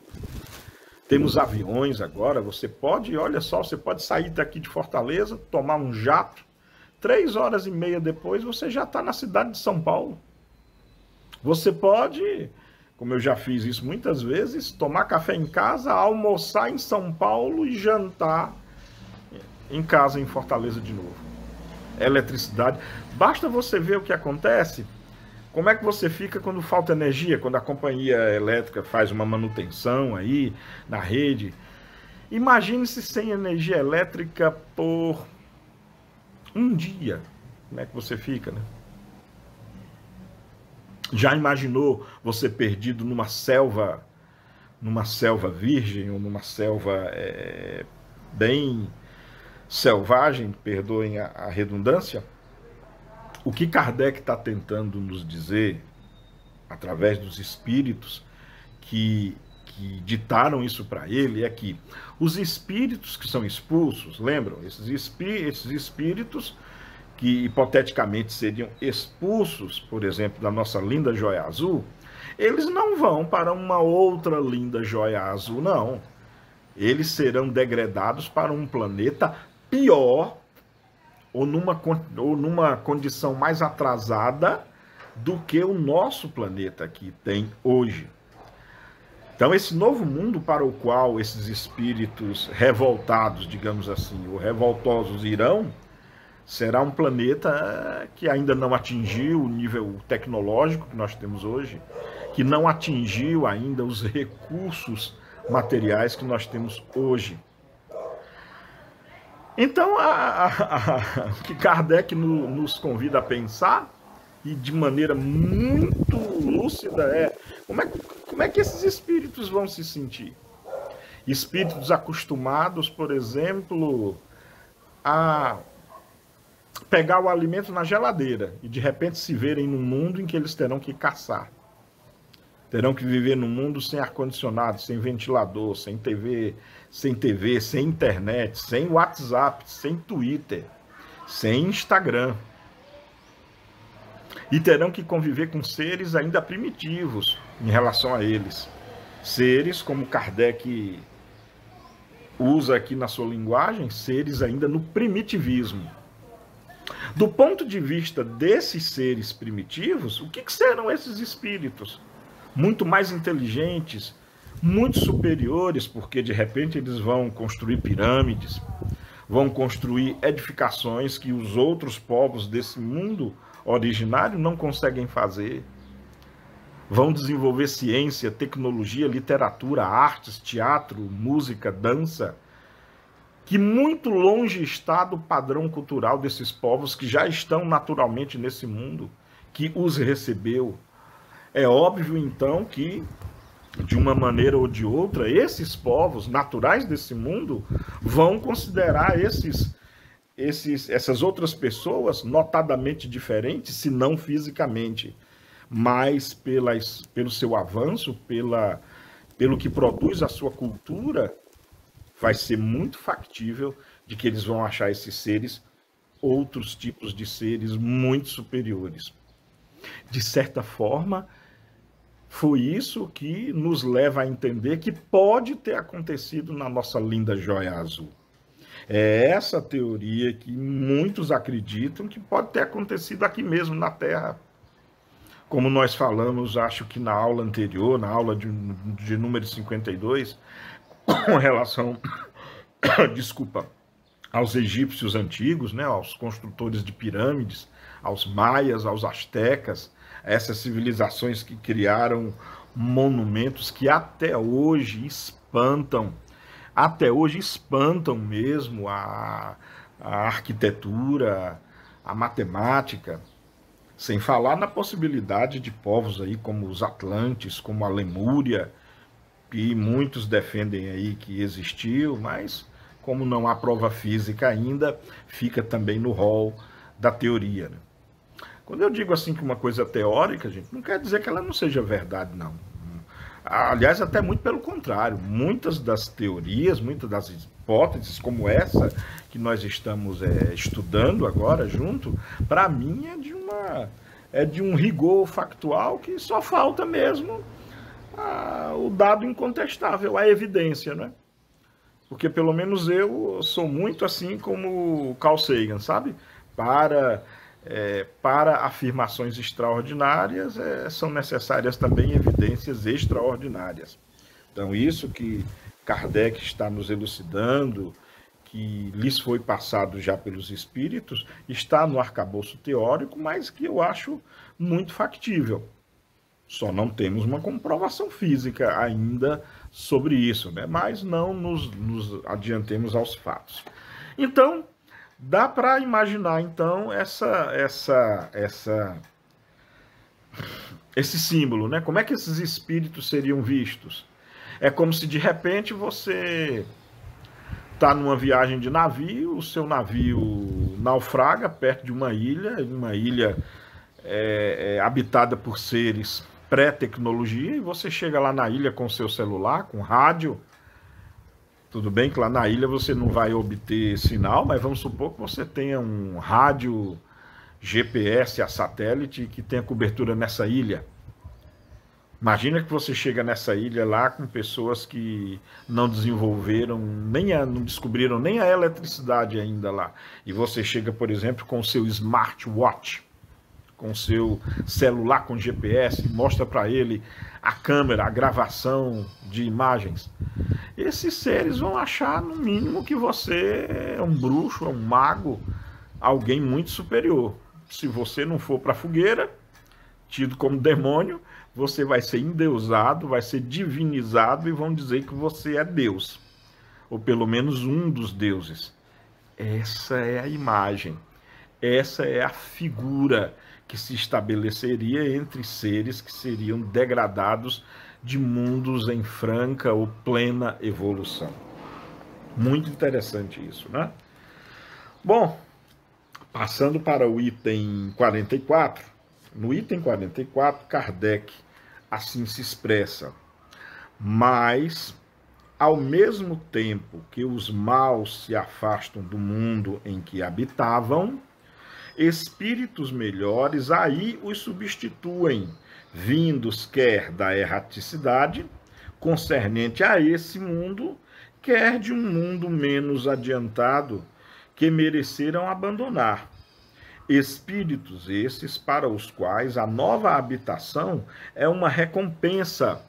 Temos aviões agora, olha só, você pode sair daqui de Fortaleza, tomar um jato, 3 horas e meia depois você já está na cidade de São Paulo. Você pode, como eu já fiz isso muitas vezes, tomar café em casa, almoçar em São Paulo e jantar em casa em Fortaleza de novo. Eletricidade. Basta você ver o que acontece. Como é que você fica quando falta energia, quando a companhia elétrica faz uma manutenção aí na rede? Imagine-se sem energia elétrica por um dia. Como é que você fica, né? Já imaginou você perdido numa selva virgem ou numa selva bem selvagem, perdoem a redundância? O que Kardec está tentando nos dizer, através dos espíritos que ditaram isso para ele, é que os espíritos que são expulsos, lembram? Esses espíritos que hipoteticamente seriam expulsos, por exemplo, da nossa linda joia azul, eles não vão para uma outra linda joia azul, não. Eles serão degradados para um planeta pior, ou numa condição mais atrasada do que o nosso planeta aqui tem hoje. Então, esse novo mundo para o qual esses espíritos revoltados, digamos assim, ou revoltosos irão, será um planeta que ainda não atingiu o nível tecnológico que nós temos hoje, que não atingiu ainda os recursos materiais que nós temos hoje. Então, o que Kardec nos convida a pensar, e de maneira muito lúcida, como é que esses espíritos vão se sentir? Espíritos acostumados, por exemplo, a pegar o alimento na geladeira e de repente se verem num mundo em que eles terão que caçar. Terão que viver num mundo sem ar-condicionado, sem ventilador, sem TV, sem internet, sem WhatsApp, sem Twitter, sem Instagram. E terão que conviver com seres ainda primitivos em relação a eles. Seres, como Kardec usa aqui na sua linguagem, seres ainda no primitivismo. Do ponto de vista desses seres primitivos, o que serão esses espíritos? Muito mais inteligentes, muito superiores, porque de repente eles vão construir pirâmides, vão construir edificações que os outros povos desse mundo originário não conseguem fazer. Vão desenvolver ciência, tecnologia, literatura, artes, teatro, música, dança, que muito longe está do padrão cultural desses povos que já estão naturalmente nesse mundo, que os recebeu. É óbvio, então, que, de uma maneira ou de outra, esses povos naturais desse mundo vão considerar essas outras pessoas notadamente diferentes, se não fisicamente, mas pelo seu avanço, pelo que produz a sua cultura, vai ser muito factível de que eles vão achar esses seres, outros tipos de seres muito superiores. De certa forma, foi isso que nos leva a entender que pode ter acontecido na nossa linda joia azul. É essa teoria que muitos acreditam que pode ter acontecido aqui mesmo na Terra. Como nós falamos, acho que na aula anterior, na aula de número 52, com relação, desculpa, aos egípcios antigos, né, aos construtores de pirâmides, aos maias, aos astecas, essas civilizações que criaram monumentos que até hoje espantam mesmo a arquitetura, a matemática, sem falar na possibilidade de povos aí como os Atlantes, como a Lemúria, que muitos defendem aí que existiu, mas como não há prova física ainda, fica também no rol da teoria, né? Quando eu digo assim que uma coisa é teórica, gente, não quer dizer que ela não seja verdade, não. Aliás, até muito pelo contrário. Muitas das teorias, muitas das hipóteses, como essa que nós estamos estudando agora junto, para mim é de um rigor factual que só falta mesmo o dado incontestável, a evidência, né? Porque pelo menos eu sou muito assim como Carl Sagan, sabe? Para afirmações extraordinárias, são necessárias também evidências extraordinárias. Então, isso que Kardec está nos elucidando, que lhes foi passado já pelos espíritos, está no arcabouço teórico, mas que eu acho muito factível. Só não temos uma comprovação física ainda sobre isso, né? Mas não nos adiantemos aos fatos. Então, dá para imaginar, então, esse símbolo, né? Como é que esses espíritos seriam vistos? É como se, de repente, você está numa viagem de navio, o seu navio naufraga perto de uma ilha habitada por seres pré-tecnologia, e você chega lá na ilha com seu celular, com rádio. Tudo bem que lá na ilha você não vai obter sinal, mas vamos supor que você tenha um rádio GPS a satélite que tenha cobertura nessa ilha. Imagina que você chega nessa ilha lá com pessoas que não desenvolveram, não descobriram nem a eletricidade ainda lá. E você chega, por exemplo, com o seu smartwatch, com o seu celular com GPS, mostra para ele a câmera, a gravação de imagens. Esses seres vão achar, no mínimo, que você é um bruxo, é um mago, alguém muito superior. Se você não for para a fogueira, tido como demônio, você vai ser endeusado, vai ser divinizado e vão dizer que você é Deus, ou pelo menos um dos deuses. Essa é a imagem, essa é a figura que se estabeleceria entre seres que seriam degradados de mundos em franca ou plena evolução. Muito interessante isso, né? Bom, passando para o item 44, no item 44, Kardec assim se expressa: mas, ao mesmo tempo que os maus se afastam do mundo em que habitavam, espíritos melhores aí os substituem, vindos quer da erraticidade concernente a esse mundo, quer de um mundo menos adiantado, que mereceram abandonar. Espíritos esses para os quais a nova habitação é uma recompensa.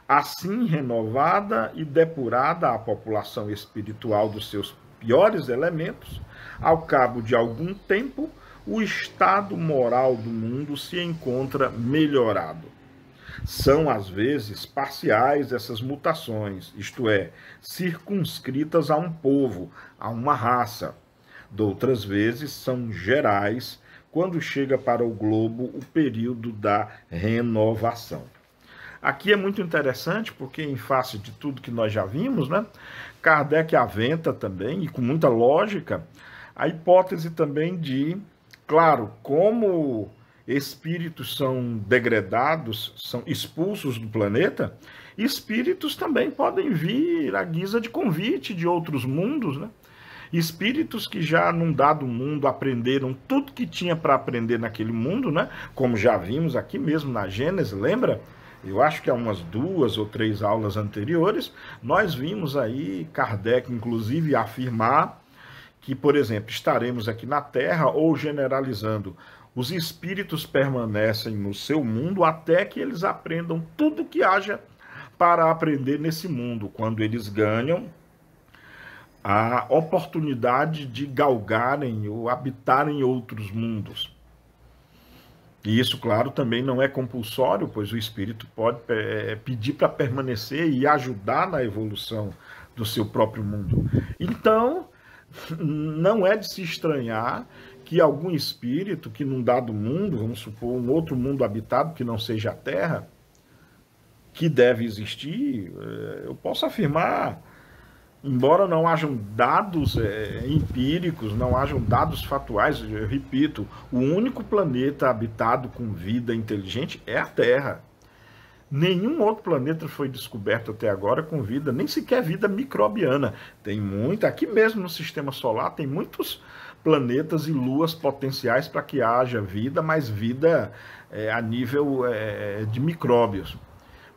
Assim renovada e depurada a população espiritual dos seus piores elementos, ao cabo de algum tempo, o estado moral do mundo se encontra melhorado. São, às vezes, parciais essas mutações, isto é, circunscritas a um povo, a uma raça. Doutras vezes, são gerais, quando chega para o globo o período da renovação. Aqui é muito interessante, porque em face de tudo que nós já vimos, né, Kardec aventa também, e com muita lógica, a hipótese também de, claro, como espíritos são degradados, são expulsos do planeta, espíritos também podem vir à guisa de convite de outros mundos, né? Espíritos que já num dado mundo aprenderam tudo que tinha para aprender naquele mundo, né? Como já vimos aqui mesmo na Gênesis, lembra? Eu acho que há umas 2 ou 3 aulas anteriores, nós vimos aí Kardec, inclusive, afirmar que, por exemplo, estaremos aqui na Terra, ou generalizando, os espíritos permanecem no seu mundo até que eles aprendam tudo que haja para aprender nesse mundo, quando eles ganham a oportunidade de galgarem ou habitarem outros mundos. E isso, claro, também não é compulsório, pois o espírito pode pedir para permanecer e ajudar na evolução do seu próprio mundo. Então, não é de se estranhar que algum espírito que num dado mundo, vamos supor, um outro mundo habitado que não seja a Terra, que deve existir, eu posso afirmar, embora não hajam dados empíricos, não hajam dados fatuais, eu repito, o único planeta habitado com vida inteligente é a Terra. Nenhum outro planeta foi descoberto até agora com vida, nem sequer vida microbiana. Tem muita, aqui mesmo no Sistema Solar, tem muitos planetas e luas potenciais para que haja vida, mas vida a nível de micróbios.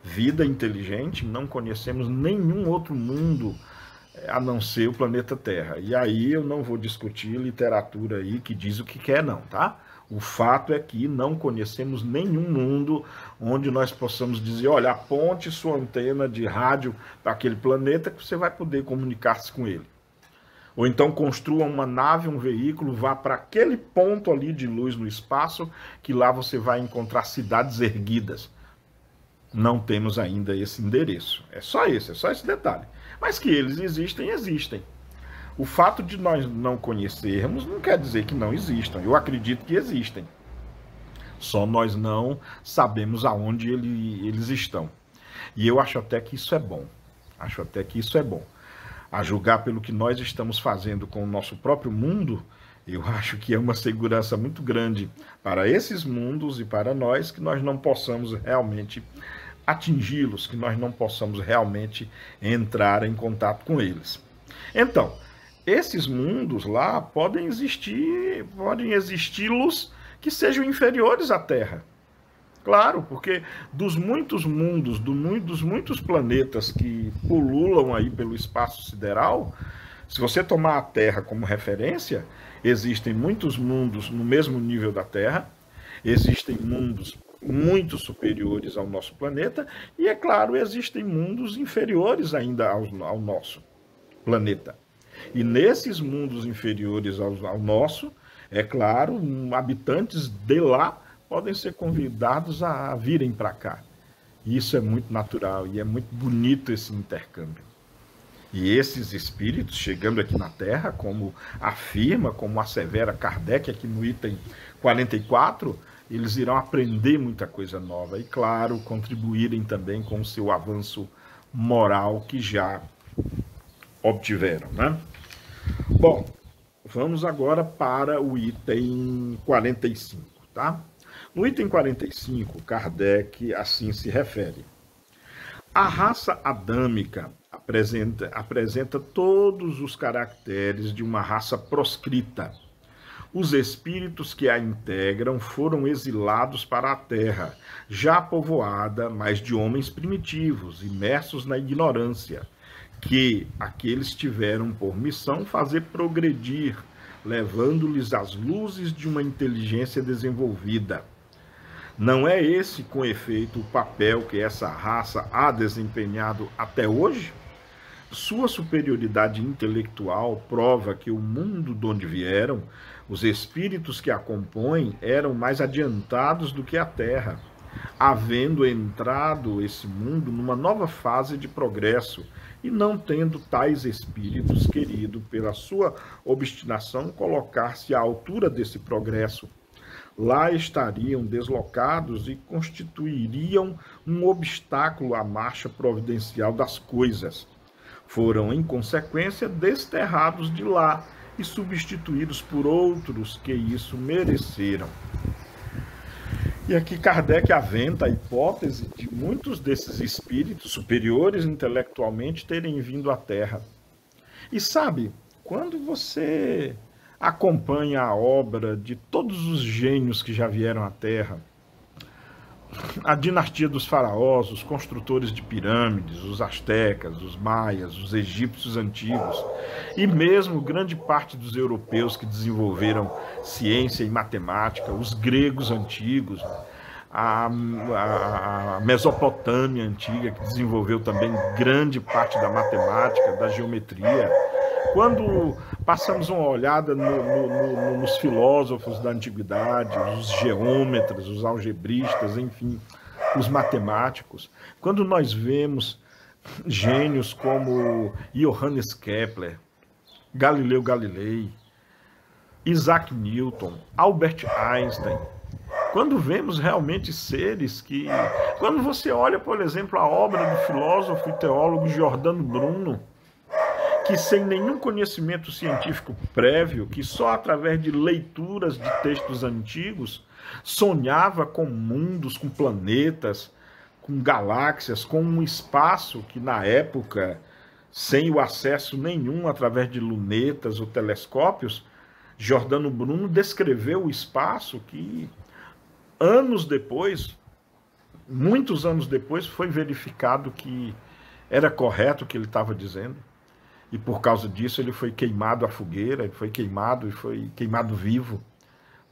Vida inteligente, não conhecemos nenhum outro mundo a não ser o planeta Terra. E aí eu não vou discutir literatura aí que diz o que quer não, tá? O fato é que não conhecemos nenhum mundo onde nós possamos dizer, olha, aponte sua antena de rádio para aquele planeta que você vai poder comunicar-se com ele. Ou então construa uma nave, um veículo, vá para aquele ponto ali de luz no espaço, que lá você vai encontrar cidades erguidas. Não temos ainda esse endereço. É só esse detalhe. Mas que eles existem, existem. O fato de nós não conhecermos não quer dizer que não existam. Eu acredito que existem. Só nós não sabemos aonde eles estão. E eu acho até que isso é bom. Acho até que isso é bom. A julgar pelo que nós estamos fazendo com o nosso próprio mundo, eu acho que é uma segurança muito grande para esses mundos e para nós, que nós não possamos realmente atingi-los, que nós não possamos realmente entrar em contato com eles. Então, esses mundos lá podem existi-los que sejam inferiores à Terra. Claro, porque dos muitos mundos, dos muitos planetas que pululam aí pelo espaço sideral, se você tomar a Terra como referência, existem muitos mundos no mesmo nível da Terra, existem mundos muito superiores ao nosso planeta, e é claro, existem mundos inferiores ainda ao nosso planeta. E nesses mundos inferiores ao nosso, é claro, habitantes de lá podem ser convidados a virem para cá. E isso é muito natural e é muito bonito esse intercâmbio. E esses espíritos, chegando aqui na Terra, como afirma, como assevera Kardec aqui no item 44, eles irão aprender muita coisa nova e, claro, contribuírem também com o seu avanço moral que já obtiveram, né? Bom, vamos agora para o item 45, tá? No item 45, Kardec assim se refere. A raça adâmica apresenta todos os caracteres de uma raça proscrita. Os espíritos que a integram foram exilados para a terra, já povoada, mas de homens primitivos, imersos na ignorância, que aqueles tiveram por missão fazer progredir, levando-lhes as luzes de uma inteligência desenvolvida. Não é esse, com efeito, o papel que essa raça ha desempenhado até hoje? Sua superioridade intelectual prova que o mundo de onde vieram, os espíritos que a compõem, eram mais adiantados do que a Terra, havendo entrado esse mundo numa nova fase de progresso, e não tendo tais espíritos querido, pela sua obstinação, colocar-se à altura desse progresso. Lá estariam deslocados e constituiriam um obstáculo à marcha providencial das coisas. Foram, em consequência, desterrados de lá e substituídos por outros que isso mereceram. E aqui Kardec aventa a hipótese de muitos desses espíritos superiores intelectualmente terem vindo à Terra. E sabe, quando você acompanha a obra de todos os gênios que já vieram à Terra, a dinastia dos faraós, os construtores de pirâmides, os astecas, os maias, os egípcios antigos, e mesmo grande parte dos europeus que desenvolveram ciência e matemática, os gregos antigos, a Mesopotâmia antiga, que desenvolveu também grande parte da matemática, da geometria. Quando passamos uma olhada nos filósofos da antiguidade, os geômetras, os algebristas, enfim, os matemáticos, quando nós vemos gênios como Johannes Kepler, Galileu Galilei, Isaac Newton, Albert Einstein, quando vemos realmente seres que... Quando você olha, por exemplo, a obra do filósofo e teólogo Giordano Bruno, que sem nenhum conhecimento científico prévio, que só através de leituras de textos antigos, sonhava com mundos, com planetas, com galáxias, com um espaço que na época, sem o acesso nenhum através de lunetas ou telescópios, Giordano Bruno descreveu o espaço que anos depois, muitos anos depois, foi verificado que era correto o que ele estava dizendo. E por causa disso ele foi queimado à fogueira, ele foi queimado vivo,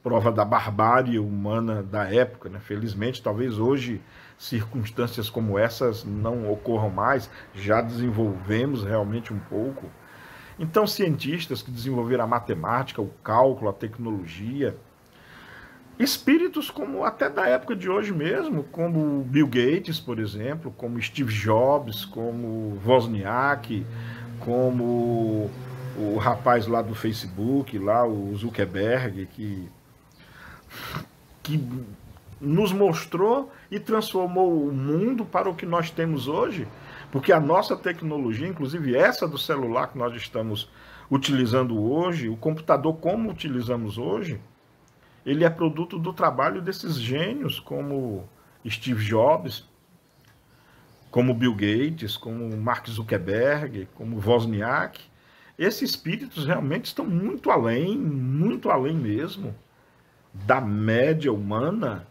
prova da barbárie humana da época, né? Felizmente, talvez hoje circunstâncias como essas não ocorram mais, já desenvolvemos realmente um pouco. Então, cientistas que desenvolveram a matemática, o cálculo, a tecnologia, espíritos como até da época de hoje mesmo, como Bill Gates, por exemplo, como Steve Jobs, como Wozniak, como o rapaz lá do Facebook, lá o Zuckerberg, que nos mostrou e transformou o mundo para o que nós temos hoje, porque a nossa tecnologia, inclusive essa do celular que nós estamos utilizando hoje, o computador como utilizamos hoje, ele é produto do trabalho desses gênios como Steve Jobs, como Bill Gates, como Mark Zuckerberg, como Wozniak. Esses espíritos realmente estão muito além mesmo, da média humana.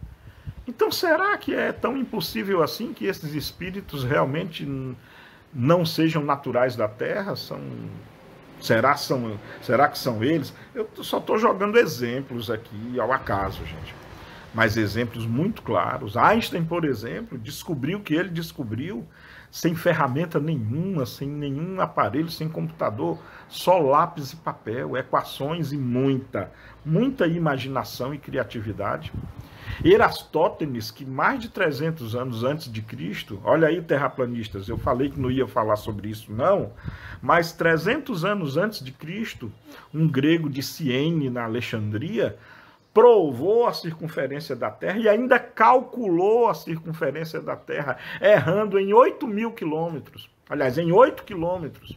Então, será que é tão impossível assim que esses espíritos realmente não sejam naturais da Terra? Será que são eles? Eu só estou jogando exemplos aqui ao acaso, gente. Mas exemplos muito claros. Einstein, por exemplo, descobriu o que ele descobriu sem ferramenta nenhuma, sem nenhum aparelho, sem computador, só lápis e papel, equações e muita imaginação e criatividade. Erastótenes, que mais de 300 anos antes de Cristo, olha aí, terraplanistas, eu falei que não ia falar sobre isso, não, mas 300 anos antes de Cristo, um grego de Ciene, na Alexandria, provou a circunferência da Terra e ainda calculou a circunferência da Terra, errando em 8.000 quilômetros. Aliás, em 8 quilômetros,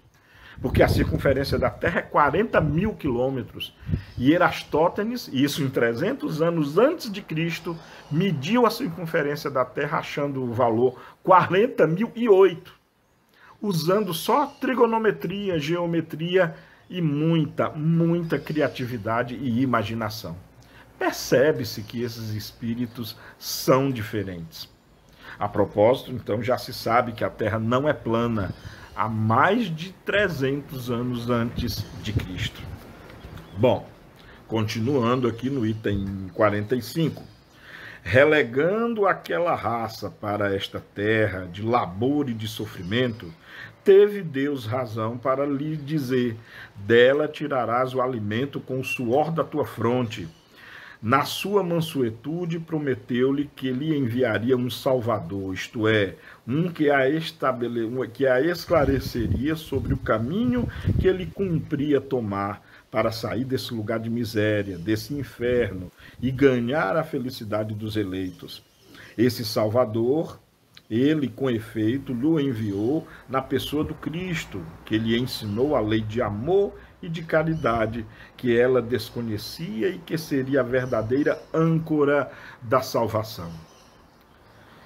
porque a circunferência da Terra é 40.000 quilômetros. E Erastótenes, isso em 300 anos antes de Cristo, mediu a circunferência da Terra achando o valor 40.008, usando só trigonometria, geometria e muita criatividade e imaginação. Percebe-se que esses espíritos são diferentes. A propósito, então, já se sabe que a Terra não é plana há mais de 300 anos antes de Cristo. Bom, continuando aqui no item 45. Relegando aquela raça para esta terra de labor e de sofrimento, teve Deus razão para lhe dizer: dela tirarás o alimento com o suor da tua fronte. Na sua mansuetude prometeu-lhe que lhe enviaria um Salvador, isto é, um que a esclareceria sobre o caminho que ele cumpria tomar para sair desse lugar de miséria, desse inferno, e ganhar a felicidade dos eleitos. Esse Salvador Ele, com efeito, lhe enviou na pessoa do Cristo, que lhe ensinou a lei de amor e de caridade, que ela desconhecia e que seria a verdadeira âncora da salvação.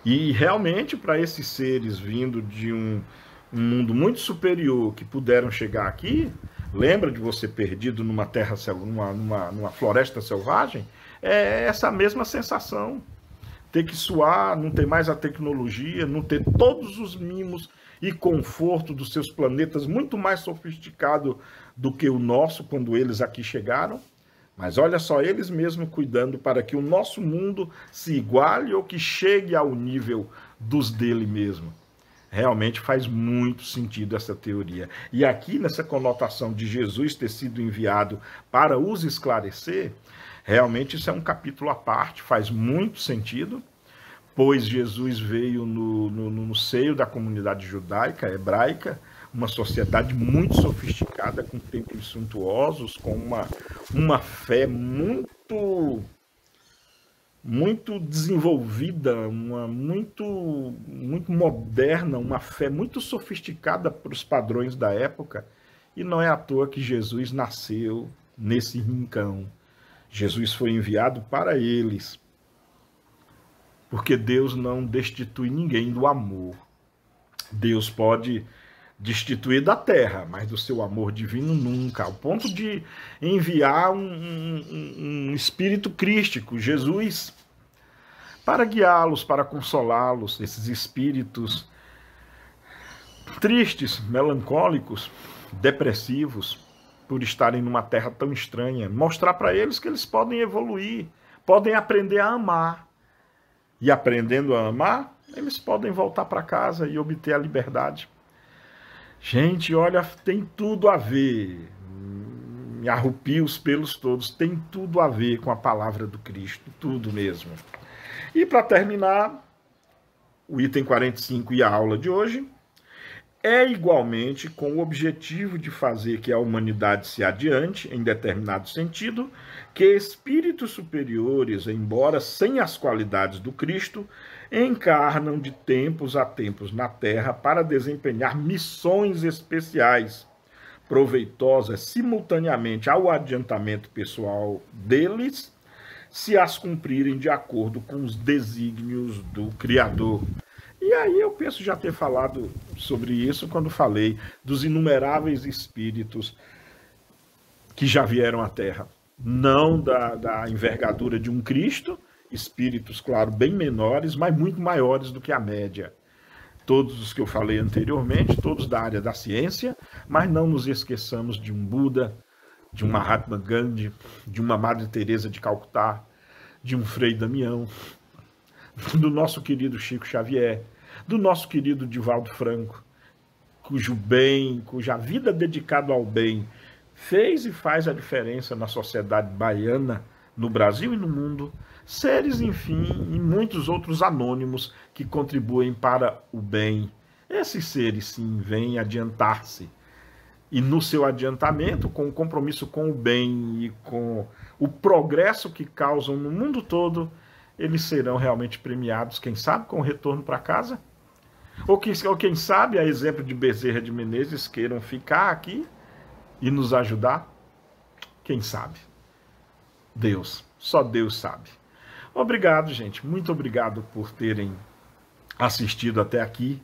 E realmente, para esses seres vindo de um mundo muito superior que puderam chegar aqui, lembra de você perdido numa terra, numa floresta selvagem? É essa mesma sensação. Ter que suar, não ter mais a tecnologia, não ter todos os mimos e conforto dos seus planetas, muito mais sofisticado do que o nosso quando eles aqui chegaram. Mas olha só, eles mesmos cuidando para que o nosso mundo se iguale ou que chegue ao nível dos dele mesmo. Realmente faz muito sentido essa teoria. E aqui, nessa conotação de Jesus ter sido enviado para os esclarecer, realmente isso é um capítulo à parte, faz muito sentido, pois Jesus veio no seio da comunidade judaica, hebraica, uma sociedade muito sofisticada, com templos suntuosos, com uma fé muito desenvolvida, muito moderna, uma fé muito sofisticada para os padrões da época. E não é à toa que Jesus nasceu nesse rincão. Jesus foi enviado para eles, porque Deus não destitui ninguém do amor. Deus pode destituir da terra, mas do seu amor divino nunca, ao ponto de enviar um espírito crístico, Jesus, para guiá-los, para consolá-los, esses espíritos tristes, melancólicos, depressivos, por estarem numa terra tão estranha, mostrar para eles que eles podem evoluir, podem aprender a amar. E aprendendo a amar, eles podem voltar para casa e obter a liberdade. Gente, olha, tem tudo a ver, me arrupio os pelos todos, tem tudo a ver com a palavra do Cristo, tudo mesmo. E para terminar, o item 45 e a aula de hoje, é igualmente com o objetivo de fazer que a humanidade se adiante, em determinado sentido, que espíritos superiores, embora sem as qualidades do Cristo, encarnam de tempos a tempos na Terra para desempenhar missões especiais, proveitosas simultaneamente ao adiantamento pessoal deles, se as cumprirem de acordo com os desígnios do Criador. E aí eu penso já ter falado sobre isso quando falei dos inumeráveis espíritos que já vieram à Terra. Não da envergadura de um Cristo, espíritos, claro, bem menores, mas muito maiores do que a média. Todos os que eu falei anteriormente, todos da área da ciência, mas não nos esqueçamos de um Buda, de um Mahatma Gandhi, de uma Madre Teresa de Calcutá, de um Frei Damião, do nosso querido Chico Xavier, do nosso querido Divaldo Franco, cuja vida dedicada ao bem fez e faz a diferença na sociedade baiana, no Brasil e no mundo, seres, enfim, e muitos outros anônimos que contribuem para o bem. Esses seres, sim, vêm adiantar-se. E no seu adiantamento, com o compromisso com o bem e com o progresso que causam no mundo todo, eles serão realmente premiados, quem sabe, com o retorno para casa? Ou quem sabe, a exemplo de Bezerra de Menezes, queiram ficar aqui e nos ajudar? Quem sabe? Deus, só Deus sabe. Obrigado, gente, muito obrigado por terem assistido até aqui.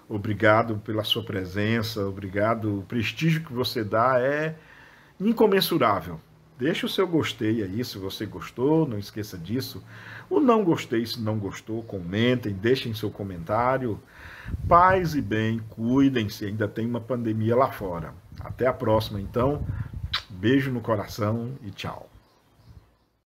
Obrigado pela sua presença, obrigado. O prestígio que você dá é incomensurável. Deixa o seu gostei aí, se você gostou, não esqueça disso. O não gostei, se não gostou, comentem, deixem seu comentário. Paz e bem, cuidem-se, ainda tem uma pandemia lá fora. Até a próxima, então. Beijo no coração e tchau.